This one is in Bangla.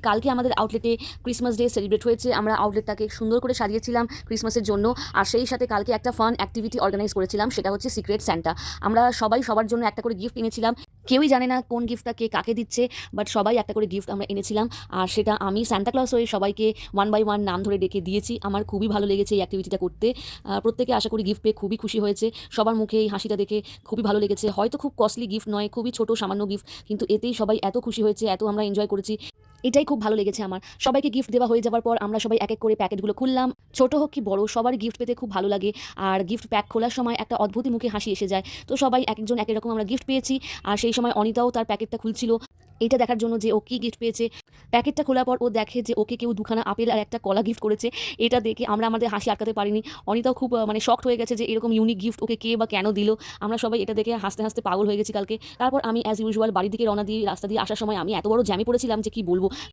কালকে আমাদের আউটলেটে ক্রিসমাস ডে সেলিব্রেট হয়েছে। আমরা আউটলেটটাকে সুন্দর করে সাজিয়েছিলাম ক্রিসমাসের জন্য। আর সেই সাথে কালকে একটা ফান অ্যাক্টিভিটি অর্গানাইজ করেছিলাম, সেটা হচ্ছে সিক্রেট স্যান্টা। আমরা সবাই সবার জন্য একটা করে গিফট এনেছিলাম। কেউই জানে না কোন গিফটটা কে কাকে দিচ্ছে, বাট সবাই একটা করে গিফট আমরা এনেছিলাম। আর সেটা আমি সান্তা ক্লজ হয়ে সবাইকে ওয়ান বাই ওয়ান নাম ধরে ডেকে দিয়েছি। আমার খুবই ভালো লেগেছে এই অ্যাক্টিভিটিটা করতে। প্রত্যেকে আশা করি গিফট পেয়ে খুবই খুশি হয়েছে। সবার মুখে এই হাসিটা দেখে খুবই ভালো লেগেছে। হয়তো খুব কস্টলি গিফট নয়, খুবই ছোট সামান্য গিফট, কিন্তু এতেই সবাই এত খুশি হয়েছে, এত আমরা এনজয় করেছি। এটাই খুব ভালো লেগেছে আমার। সবাইকে গিফট দেওয়া হয়ে যাওয়ার পর আমরা সবাই এক এক করে প্যাকেটগুলো খুললাম। ছোট হোক কি বড়, সবার গিফট পেতে খুব ভালো লাগে। আর গিফট প্যাক খোলার সময় একটা অদ্ভুত মুখে হাসি এসে যায়। তো সবাই এক একজন এক এক রকম আমরা গিফট পেয়েছি। আর সেই সময় অনিতাও তার প্যাকেটটা খুলছিল এটা দেখার জন্য যে ও কী গিফট পেয়েছে। প্যাকেটটা খোলার পর ও দেখে যে ওকে কেউ দুখানা আপেল আর একটা কলা গিফট করেছে। এটা দেখে আমরা আমাদের হাসি আটকাতে পারিনি। অনিতাও খুব মানে শকড হয়ে গেছে যে এরকম ইউনিক গিফট ওকে কে বা কেন দিল। আমরা সবাই এটা দেখে হাসতে হাসতে পাগল হয়ে গেছি কালকে। তারপর আমি অ্যাজ ইউজুয়াল বাড়ির দিকে রওনা দিয়ে রাস্তা দিয়ে আসার সময় আমি এত বড় জ্যামে পড়েছিলাম যে কি বলবো।